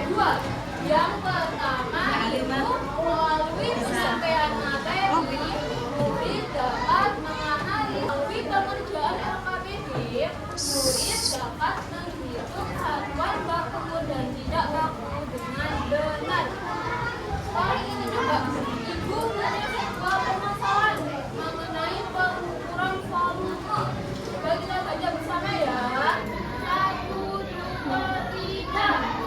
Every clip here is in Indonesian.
dua. Yang pertama itu melalui penyampaian materi, murid dapat mengenali melalui pengerjaan LKPD, murid dapat menghitung satuan baku dan tidak baku dengan benar. Kali ini juga Ibu punya sebuah permasalahan mengenai pengukuran volume. Coba kita baca bersama ya. 1, 2, 3.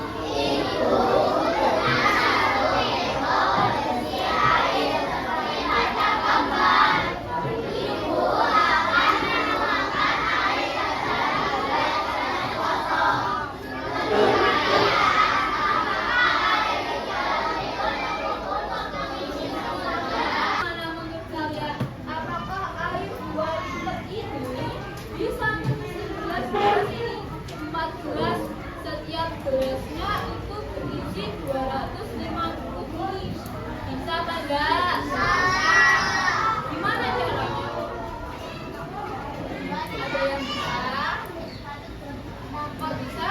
Bisa mengisi gelas ini 14, setiap gelasnya itu berisi 250 ml. Bisa apa enggak? Gimana caranya? Ada yang bisa? Kok bisa?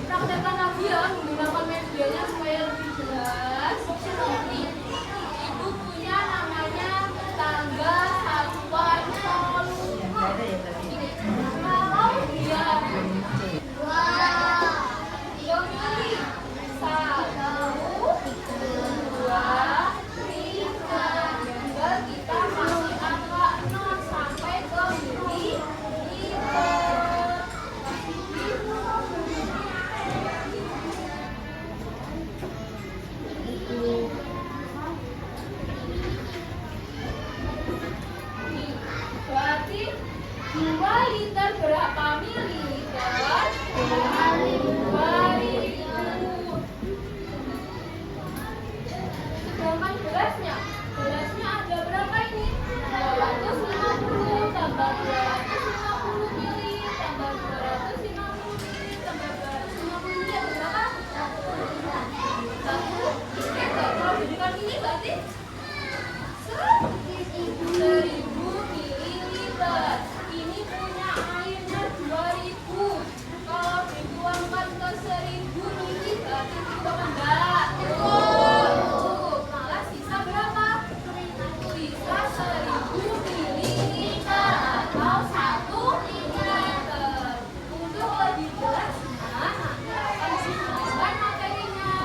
Praktekkan lagi ya, menggunakan medianya supaya lebih jelas. Seperti Ibu punya namanya tangga satuan volume. Kalau dia pilih 1, 2, 3, tinggal kita kasih angka 0 sampai ke mililiter. Berarti 2 liter berapa mililiter? 2.000. Sedangkan gelasnya ada berapa ini? 250 tambah 250 mili tambah 250 mili tambah 250 mili ada berapa? 1 liter. Kalau jadikan mili berarti 1.000 mililiter. Ini punya airnya 2.000. Kalau dituangkan ke 1.000 mili berarti cukup enggak? Cukup. Malah sisa berapa? Sisa 1.000 mililiter atau 1 liter. Untuk lebih jelasnya nanti akan dijelaskan materinya.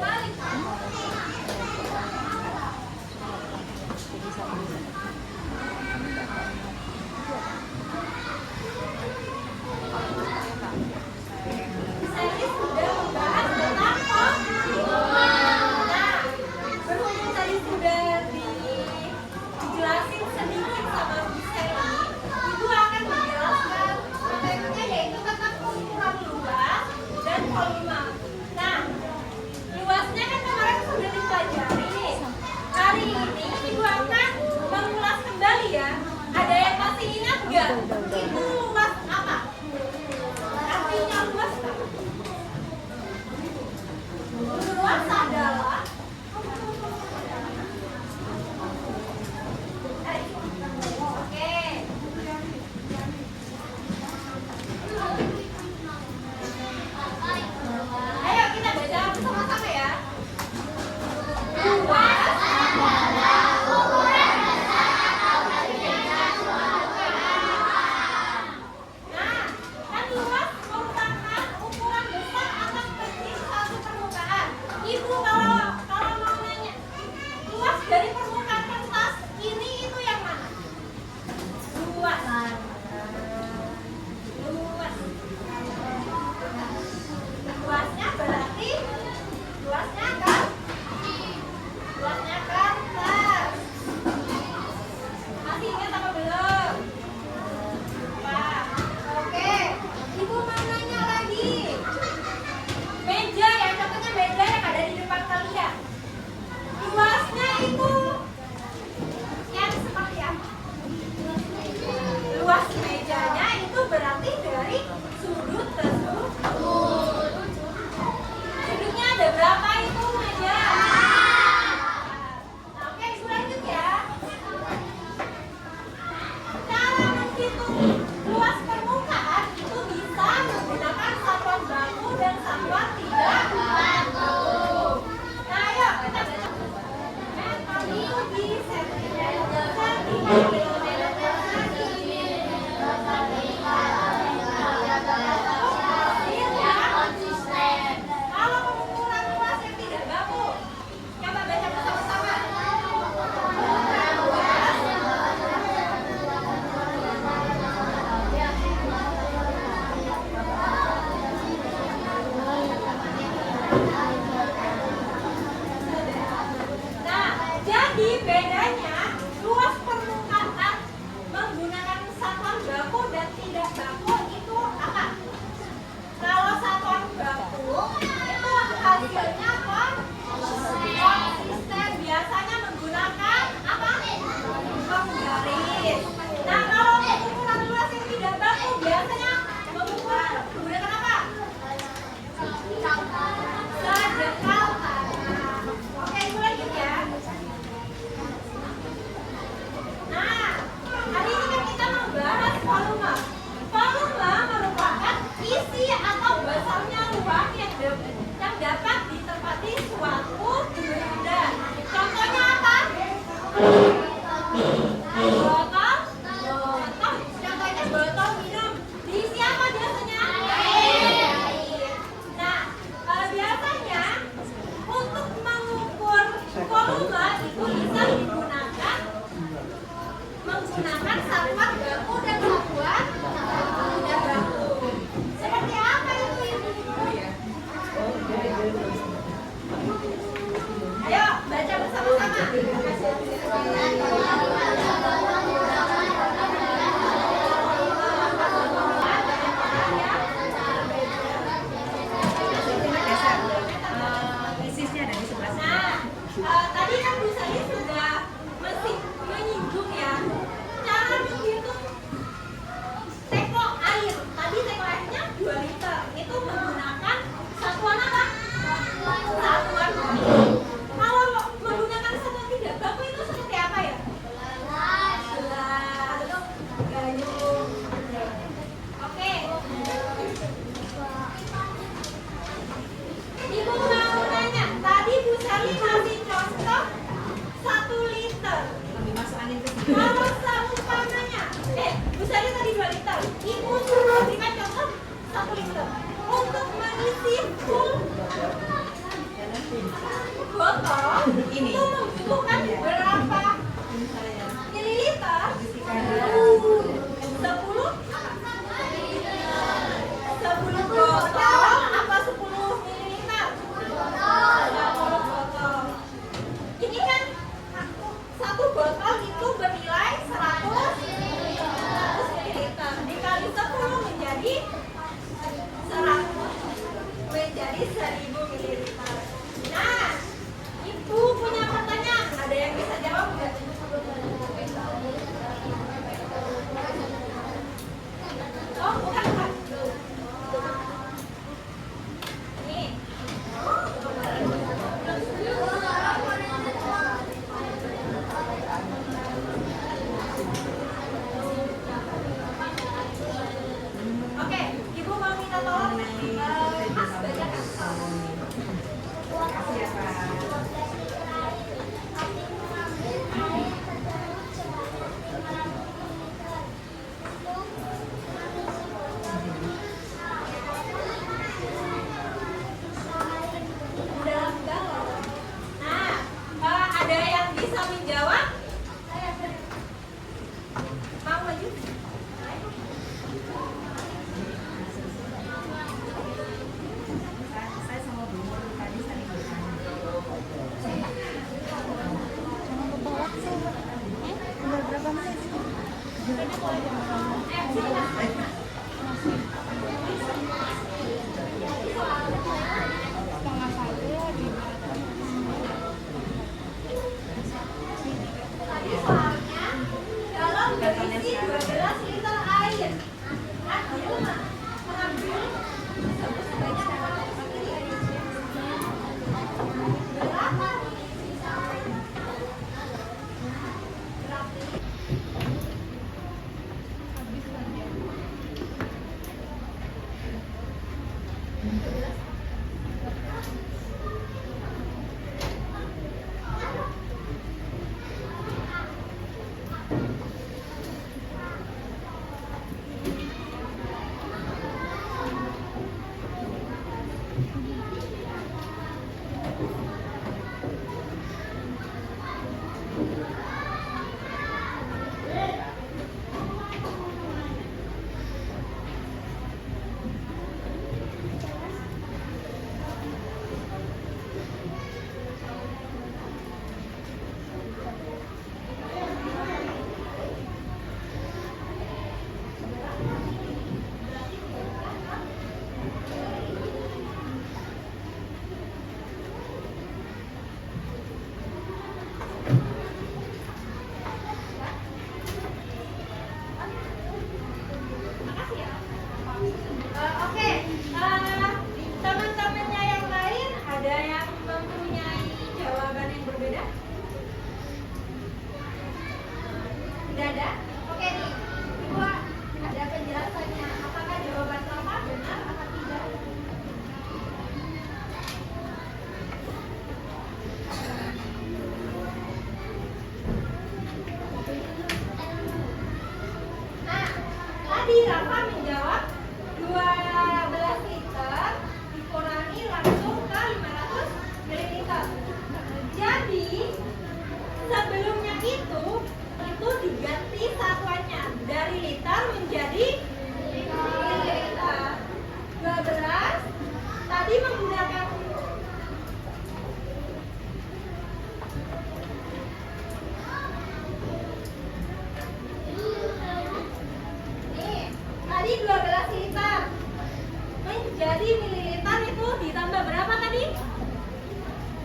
Balik. Saya sudah membahas tentang volume. Nah, berhubung tadi sudah dijelasin sedikit sama Bu Sally, Ibu akan menjelaskan berikutnya yaitu tentang pengukuran luas dan volume. Nah, luasnya kan kemarin sudah dipelajari. Hari ini Ibu akan Ini itu membutuhkan berapa mililiter? 10 botol apa 10 mililiter? 10 botol. Ini kan satu botol itu bernilai 100 mililiter. Dikali 10 menjadi 1000 mililiter. Nah, Ibu punya pertanyaan. Ada yang bisa jawab nggak? Oh, bukan, bukan. Nih. Oke, Ibu mau minta tolong Mas bacakan. kasih ya Kak. Dalam galon. Nah, ada yang bisa menjawab? Mau maju? Saya sama Bu Nur tadi saling bertanya. Tadi soalnya galon berisi 12 liter air. Kan Ibu mengambil sebanyak berapa teman-temannya yang lain ada yang mempunyai jawaban yang berbeda? Tidak ada? Oke nih, Ibu ada penjelasannya. Apakah jawaban Bapak benar atau tidak? Nah, tadi Rafa menjawab 12 liter dikurangi langsung ke 500 ml. Jadi sebelumnya itu diganti satuannya dari liter menjadi mililiter. 12 tadi menggunakan nih, tadi 12 liter menjadi mililiter itu ditambah berapa tadi?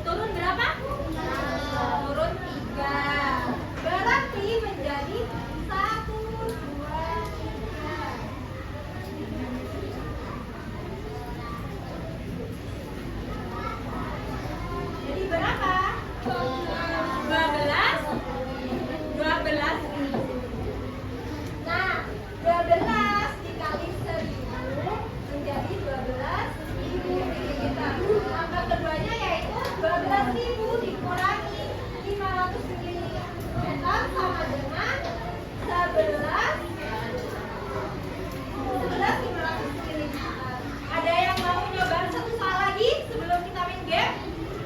Turun berapa? Turun 3. Berarti menjadi 1, 2, 3. Jadi berapa? 12 ini. Nah, 12 dikali 1000 menjadi 12.000 mililiter. Angka keduanya yaitu 12.000 dikurangi 500 mililiter sama dengan 11 500 mililiter. Ada yang mau nyoba satu soal lagi sebelum kita main game?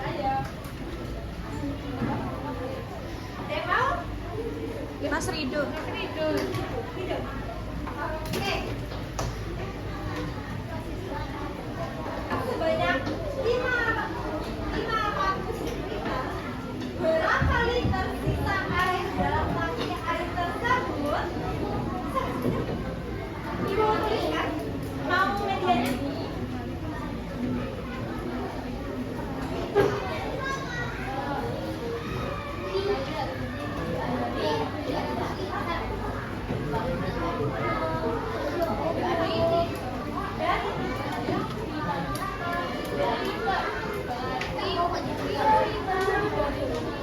Ayo.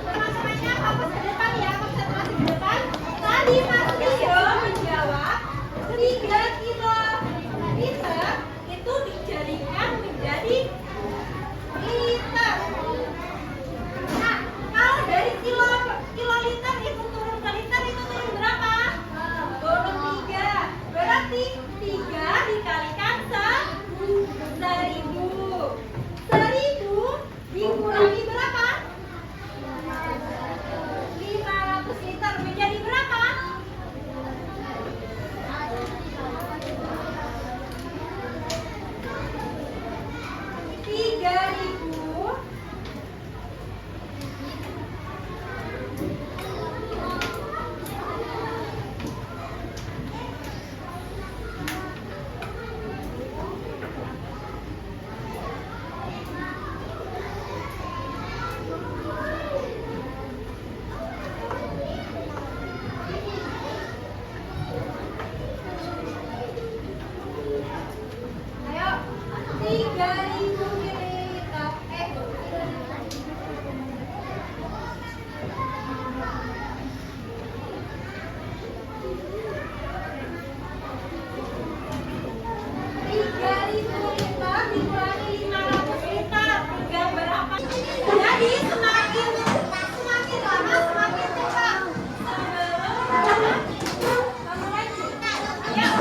Teman-temannya fokus ke depan ya, konsentrasi ke depan. Tadi Mas Rio menjawab 3 kilometer itu dijadikan menjadi liter. Nah, kalau dari kiloliter itu turun ke liter itu turun berapa? Turun 3. Berarti 3 dikalikan 1000. 1000 dikurangi berapa? 500 liter menjadi berapa? 3000 Ayo, 3000 mililiter. Tiga ribu liter dikurangi 500 liter. Tiga berapa? Jadi semakin lama semakin cepat. Kamu lagi? Ayo.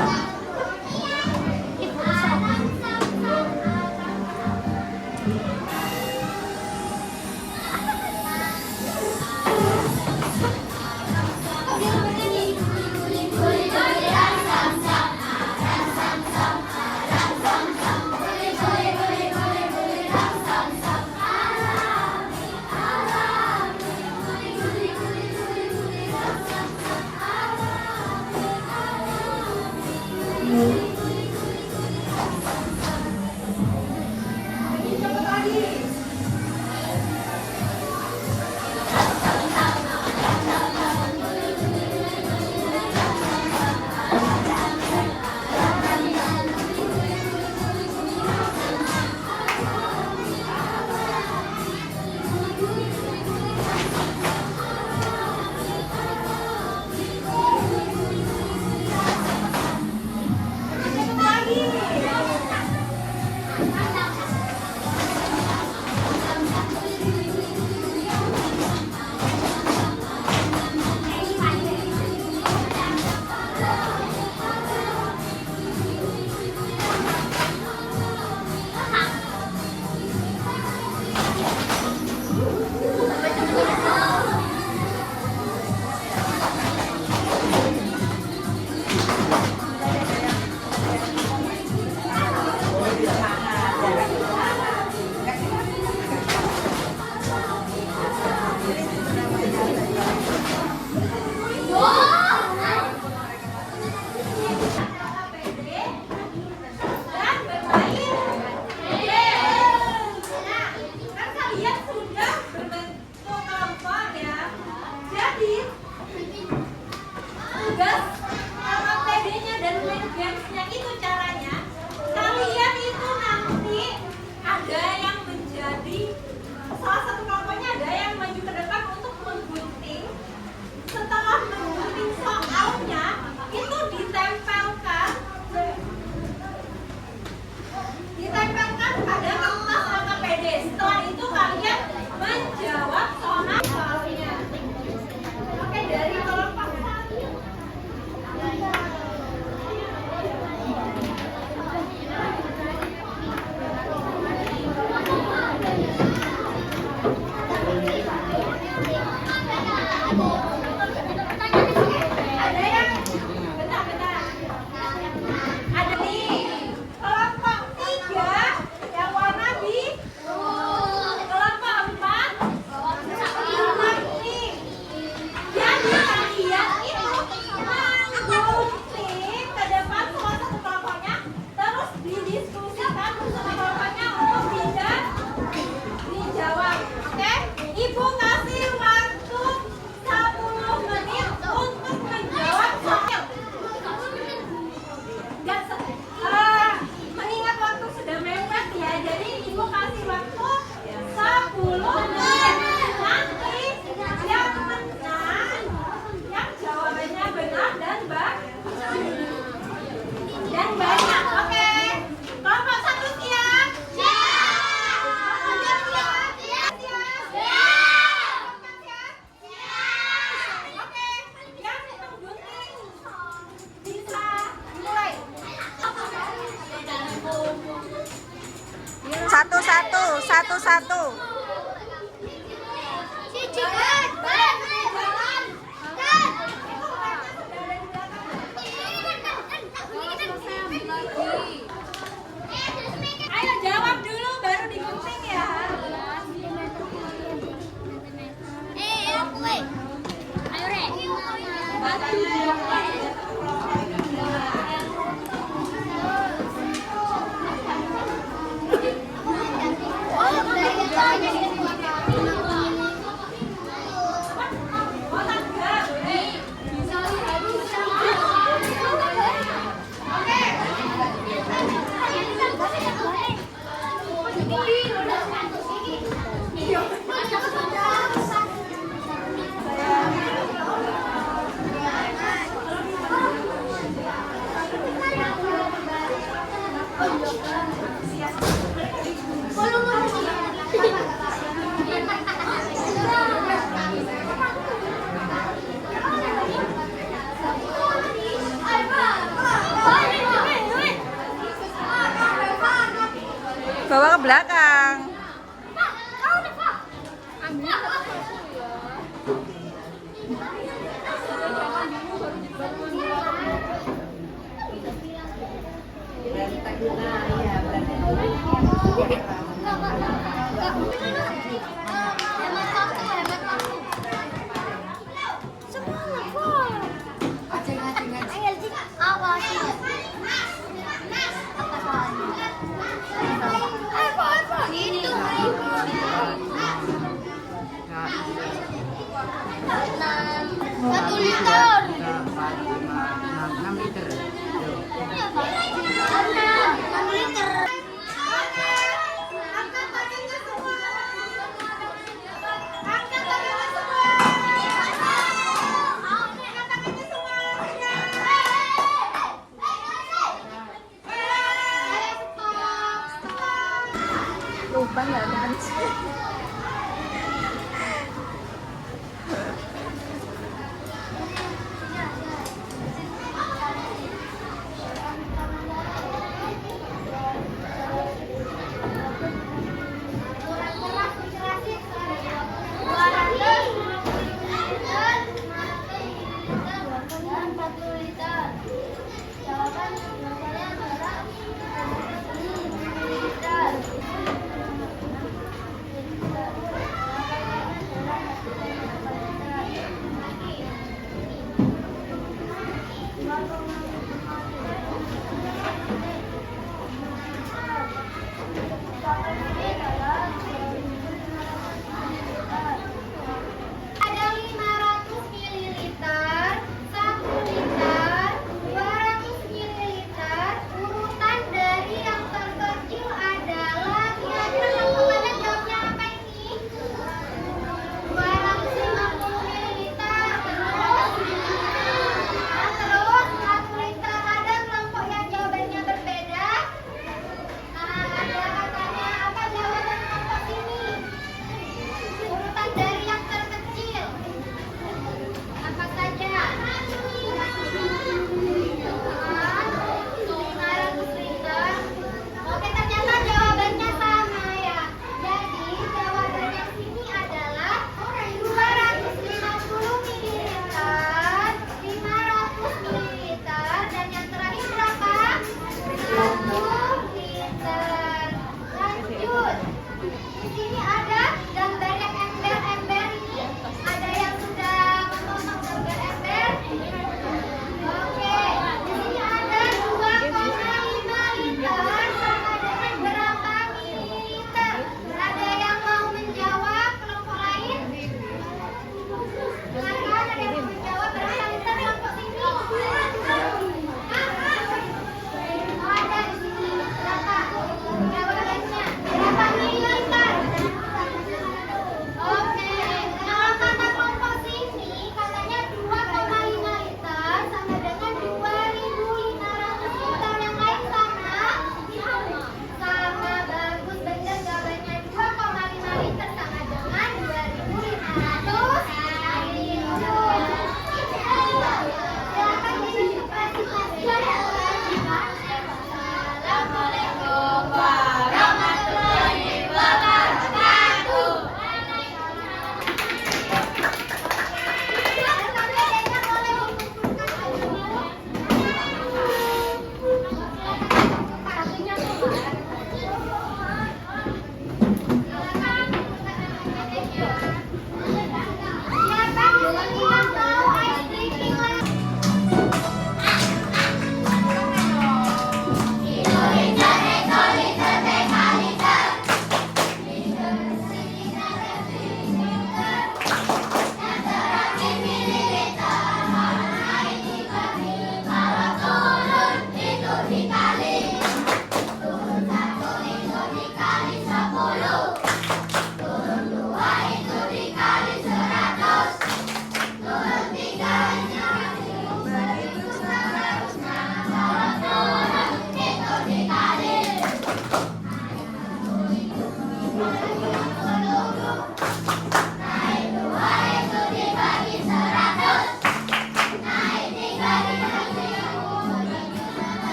Cepat lagi. Cepat lagi. Dan bermain game. Nah, kan kalian sudah berbentuk kelompok ya. Jadi tugas LKPD-nya dan main games-nya itu caranya kalian itu nanti ada yang menjadi salah satu kelompoknya ada yang maju ke depan untuk menggunting. Setelah menggunting soalnya itu ditempelkan pada kertas LKPD. Setelah itu kalian menjawab soalnya. Oke, dari kelompok Ayo jawab dulu baru digunting ya. Bawa ke belakang. Satu liter. 6 liter. 6 liter. Lupa nggak teman.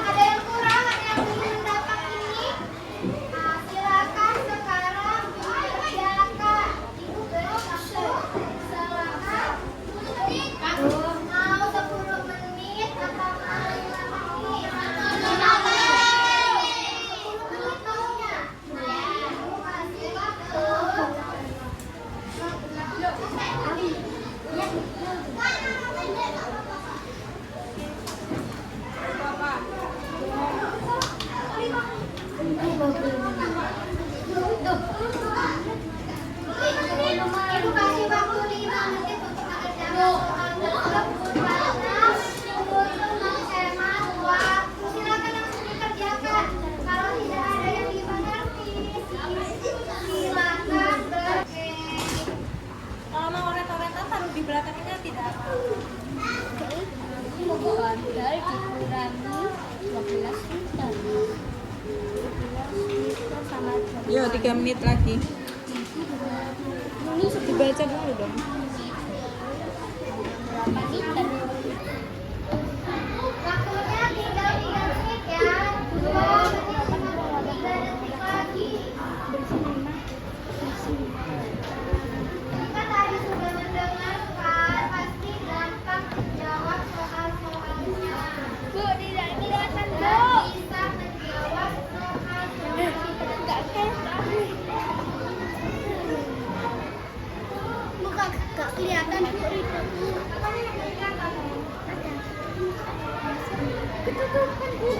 Ada yang kurang, ada yang ingin mendapat ini? Nah, silakan sekarang dikerjakan. Silakan. Mau 10 menit atau mau 5 menit? 10 menit maunya. Ibu kasih waktu 5 menit untuk mengerjakan soal tersebut karena untuk hemat waktu. Silakan langsung dikerjakan. Kalau tidak ada yang dimengerti, silakan Kalau mau oret-oretan taruh di belakangnya tidak apa. Pembukaan dari dikurangi 12 liter. 12 liter sama Yo, 3 menit lagi. Ini dibaca dulu dong. berapa liter? Waktunya tinggal 3 menit ya. 2 menit 53 detik lagi. Jika tadi sudah mendengarkan, pasti gampang menjawab soal-soalnya. Bu, tidak kelihatan, Bu. Bisa menjawab soal-soalnya. Bukan gak kelihatan, Bu. Itu tuh kan, Bu.